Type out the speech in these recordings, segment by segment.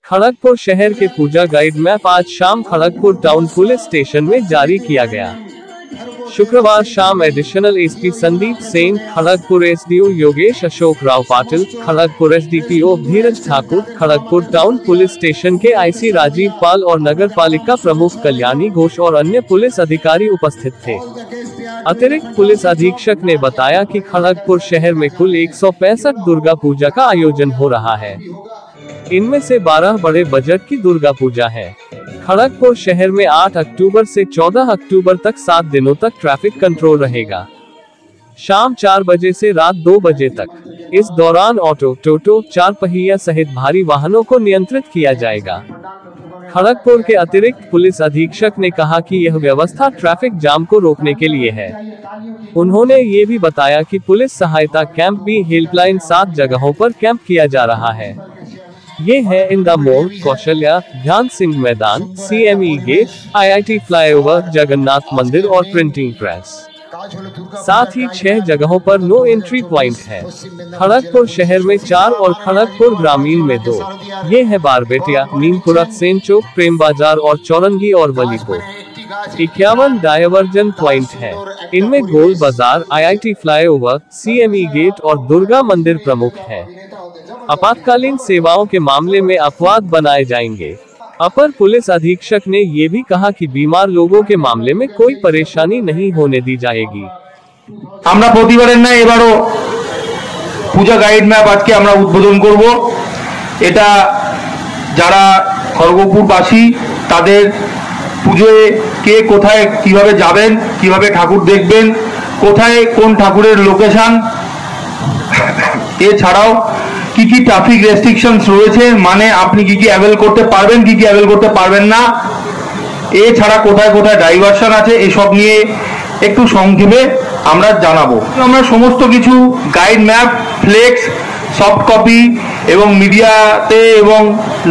खड़गपुर शहर के पूजा guide map आज शाम खड़गपुर टाउन पुलिस स्टेशन में जारी किया गया। शुक्रवार शाम additional SP Sandeep Sen, Kharagpur SDO Yogesh Ashok Rao Patil, Kharagpur SDPO Dheeraj Thakur, Kharagpur town police station के आईसी राजीव पाल और नगर पालिका प्रमुख कल्याणी घोष और अन्य पुलिस अधिकारी उपस्थित थे। अतिरिक्त पुलिस अधीक्षक ने बताया कि खड़गपुर शहर में कुल 165 दुर्गा पूजा का आयोजन हो रहा है। इनमें से 12 बड़े बजट की दुर्गा पूजा है। खड़गपुर शहर में 8 अक्टूबर से 14 अक्टूबर तक 7 दिनों तक ट्रैफिक कंट्रोल रहेगा, शाम 4 बजे से रात 2 बजे तक। इस दौरान ऑटो, टोटो, 4 पहिया सहित भारी वाहनों को नियंत्रित किया जाएगा। खड़गपुर के अतिरिक्त पुलिस अधीक्षक ने कहा कि यह व्यवस्था ट्रैफिक जाम को रोकने के लिए है। उन्होंने ये भी बताया कि पुलिस सहायता कैंप भी हेल्पलाइन 7 जगहों पर कैंप किया जा रहा है। ये है इंदा मोड़, कौशल्या, ध्यान सिंह मैदान, CME gate, IIT flyover, Jagannath मंदिर और प्रिंटिंग प्रेस। साथ ही 6 जगहों पर नो एंट्री प्वाइंट है। खड़गपुर शहर में 4 और खड़गपुर ग्रामीण में 2। ये है बारबेटिया, नीमपुरा, सेन चौक, प्रेम बाजार और चौरंगी और वलीपुर। 51 डायवर्जन प्वाइंट है। इनमें गोल बाजार, IIT फ्लाईओवर, CME गेट और दुर्गा मंदिर प्रमुख है। आपातकालीन सेवाओं के मामले में अपवाद बनाए जाएंगे। अपर पुलिस अधीक्षक ने ये भी कहा कि बीमार लोगों के मामले में कोई परेशानी नहीं होने दी जाएगी। আমরা প্রতিবারের না এবারও পূজা গাইড ম্যাপ আজকে আমরা উদ্বোধন করব। এটা যারা খড়গপুরবাসী তাদের পুজোয় কে কোথায় কিভাবে যাবেন, কিভাবে ঠাকুর দেখবেন, কোথায় কোন ঠাকুরের লোকেশন, এছাড়াও কি কি ট্রাফিক রেস্ট্রিকশনস রয়েছে, মানে আপনি কি কি অ্যাভেল করতে পারবেন, কি কি অ্যাভেল করতে পারবেন না, এছাড়া কোথায় কোথায় ডাইভারশন আছে, এসব নিয়ে একটু সংক্ষেপে আমরা জানাবো। আমরা সমস্ত কিছু guide map, flex, soft copy এবং মিডিয়াতে এবং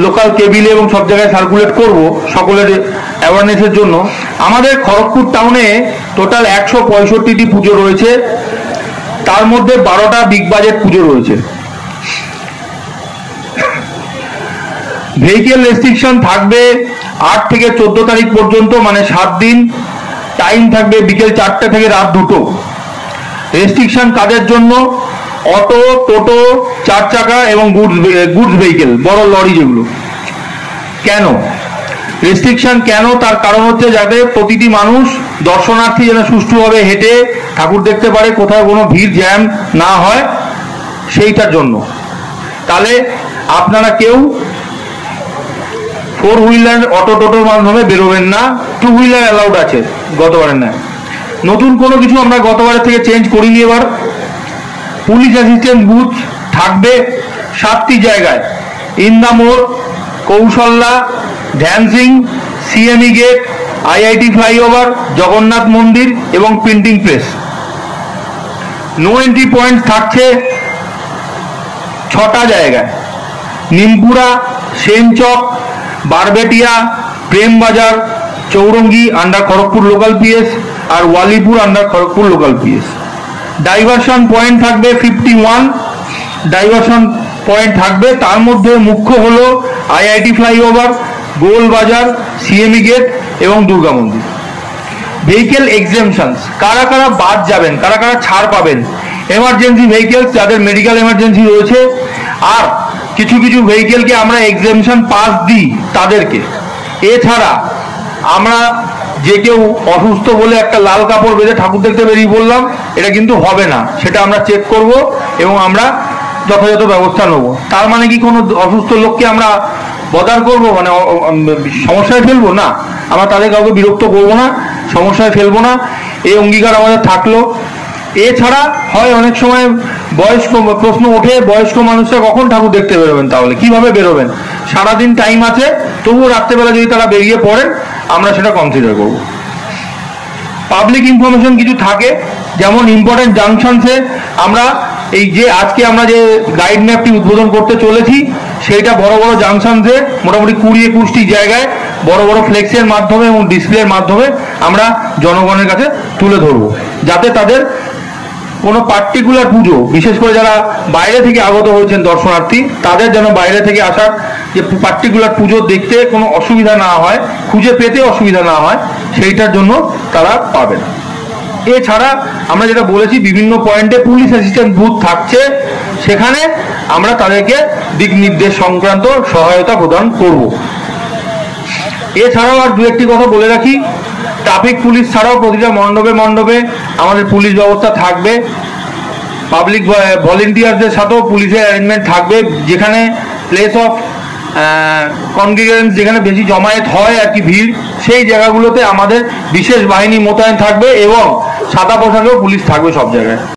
লোকাল কেবিলে এবং সব জায়গায় সার্কুলেট করব সকলের অ্যাওয়ারনেসের জন্য। আমাদের খড়গপুর টাউনে টোটাল 165টি পুজো রয়েছে, তার মধ্যে 12টা বিগ বাজেট পুজো রয়েছে। ভেহিকেল রেস্ট্রিকশন থাকবে 8 থেকে 14 তারিখ পর্যন্ত, মানে 7 দিন। টাইম থাকবে বিকেল 4টা থেকে রাত 2টো। রেস্ট্রিকশন কাদের জন্য? অটো, টোটো, 4 চাকা এবং গুডস ভেহিকেল, বড় লরি যেগুলো। কেন রেস্ট্রিকশন? কেন? তার কারণ হচ্ছে যাতে প্রতিটি মানুষ দর্শনার্থী যেন সুষ্ঠুভাবে হেঁটে ঠাকুর দেখতে পারে, কোথাও কোনো ভিড় জ্যাম না হয়, সেইটার জন্য। তাহলে আপনারা কেউ 4 হুইলার, অটো, টোটোর মাধ্যমে বেরোবেন না। 2 হুইলার অ্যালাউড আছে গতবারের না। নতুন কোনো কিছু আমরা গতবারের থেকে চেঞ্জ করিনি। এবার পুলিশ অ্যাসিস্ট্যান্ট বুথ থাকবে 7টি জায়গায়: ইন্দা মোড়, Kaushalya, Dhyan Singh, CME gate, IIT flyover, Jagannath মন্দির এবং printing press. No entry point থাকছে 6টা জায়গায়: Nimpura, Senchak, Barbetia, Prem Bazar, Chaurangi under Kharagpur local PS আর Walipur under Kharagpur local PS। Diversion point থাকবে 51 ডাইভারশন পয়েন্ট থাকবে, তার মধ্যে মুখ্য হলো IIT ফ্লাইওভার, গোল বাজার, CME গেট এবং দুর্গা মন্দির। ভেহিকেল এক্সেমশনস, কারা কারা বাদ যাবেন, কারা কারা ছাড় পাবেন? এমার্জেন্সি ভেহিকেলস, যাদের মেডিকেল এমার্জেন্সি রয়েছে, আর কিছু কিছু ভেহিকেলকে আমরা এক্সেমশন পাস দিই তাদেরকে। এছাড়া আমরা যে কেউ অসুস্থ বলে একটা লাল কাপড় বেঁধে ঠাকুর দেখতে বেরিয়ে পড়লাম, এটা কিন্তু হবে না। সেটা আমরা চেক করব এবং আমরা যথাযথ ব্যবস্থা নেব। তার মানে কি কোনো অসুস্থ লোককে আমরা বদার করব, মানে সমস্যায় ফেলবো না? আমরা তাদের কাউকে বিরক্ত করব না, সমস্যায় ফেলবো না, এই অঙ্গীকার আমাদের থাকলো। এছাড়া হয় অনেক সময় বয়স্ক প্রশ্ন ওঠে, বয়স্ক মানুষরা কখন ঠাকুর দেখতে বেরোবেন, তাহলে কিভাবে বেরোবেন? সারাদিন টাইম আছে, তবুও রাত্রেবেলা যদি তারা বেরিয়ে পড়েন আমরা সেটা কনসিডার করব। পাবলিক ইনফরমেশন কিছু থাকে, যেমন ইম্পর্টেন্ট জাংশনসে আমরা এই যে আজকে আমরা যে গাইড ম্যাপটি উদ্বোধন করতে চলেছি, সেইটা বড় বড় জাংশনসে মোটামুটি 20-21টি জায়গায় বড় বড় ফ্লেক্সের মাধ্যমে এবং ডিসপ্লের মাধ্যমে আমরা জনগণের কাছে তুলে ধরবো, যাতে তাদের কোনো পার্টিকুলার পুজো, বিশেষ করে যারা বাইরে থেকে আগত হয়েছেন দর্শনার্থী, তাদের যেন বাইরে থেকে আসার যে পার্টিকুলার পুজো দেখতে কোনো অসুবিধা না হয়, খুঁজে পেতে অসুবিধা না হয়, সেইটার জন্য তারা পাবে না। এছাড়া আমরা যেটা বলেছি, বিভিন্ন পয়েন্টে পুলিশ অ্যাসিস্ট্যান্ট বুথ থাকছে, সেখানে আমরা তাদেরকে দিক নির্দেশ সংক্রান্ত সহায়তা প্রদান করব। এছাড়াও আর দু একটি কথা বলে রাখি, ট্রাফিক পুলিশ ছাড়াও প্রতিটা মণ্ডপে মণ্ডপে আমাদের পুলিশ ব্যবস্থা থাকবে। পাবলিক ভলেন্টিয়ারদের সাথেও পুলিশের অ্যারেঞ্জমেন্ট থাকবে। যেখানে প্লেস অফ কনগ্রিগেন্স, যেখানে বেশি জমায়েত হয় আর কি ভিড়, সেই জায়গাগুলোতে আমাদের বিশেষ বাহিনী মোতায়েন থাকবে এবং সাদা পোশাকেও পুলিশ থাকবে সব জায়গায়।